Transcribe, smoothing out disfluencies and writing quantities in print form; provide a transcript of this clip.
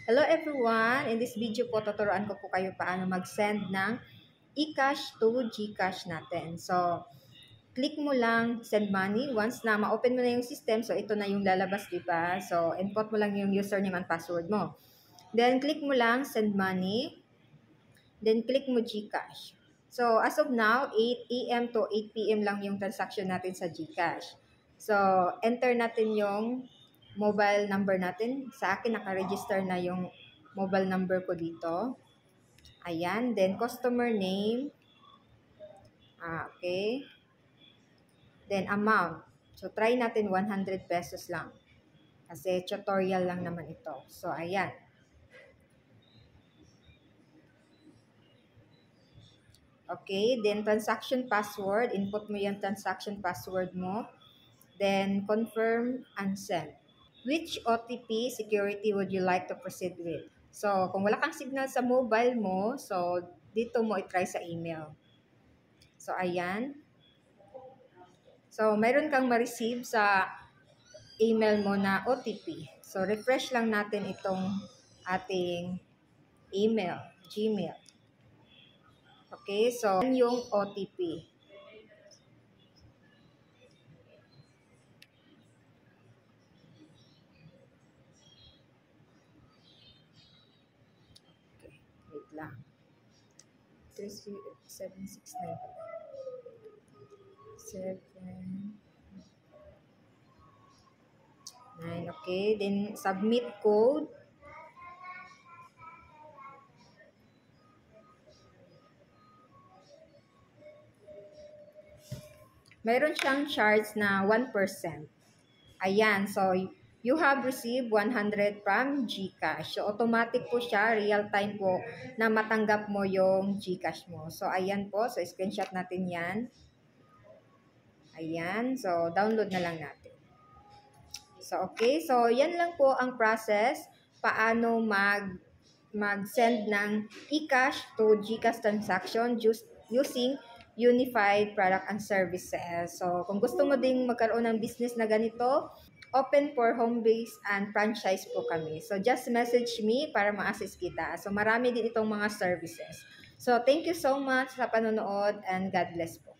Hello everyone! In this video po, tuturuan ko po kayo paano mag-send ng eCash to GCash natin. So, click mo lang send money. Once na ma-open mo na yung system, so ito na yung lalabas, diba? So, input mo lang yung username and password mo. Then, click mo lang send money. Then, click mo GCash. So, as of now, 8 AM to 8 PM lang yung transaction natin sa GCash. So, enter natin yung mobile number natin. Sa akin, naka-register na yung mobile number ko dito. Ayan. Then, customer name. Okay. Then, amount. So, try natin 100 pesos lang. Kasi tutorial lang naman ito. So, ayan. Okay. Then, transaction password. Input mo yung transaction password mo. Then, confirm and send. Which OTP security would you like to proceed with? So, kung wala kang signal sa mobile mo, so, dito mo i-try sa email. So, ayan. So, mayroon kang ma-receive sa email mo na OTP. So, refresh lang natin itong ating email, Gmail. Okay, so, yan yung OTP. Okay, wait lang. 3769. 7, 9, okay. Then, submit code. Mayroon siyang charge na 1%. Ayan, so you have received 100 from GCash. So, automatic po siya, real time po na matanggap mo yung GCash mo. So, ayan po. So, screenshot natin yan. Ayan. So, download na lang natin. So, okay. So, yan lang po ang process paano mag-send ng eCash to GCash transaction using Unified Product and Services. So, kung gusto mo ding magkaroon ng business na ganito, open for home base and franchise po kami. So, just message me para ma-assist kita. So, marami din itong mga services. So, thank you so much sa panonood and God bless po.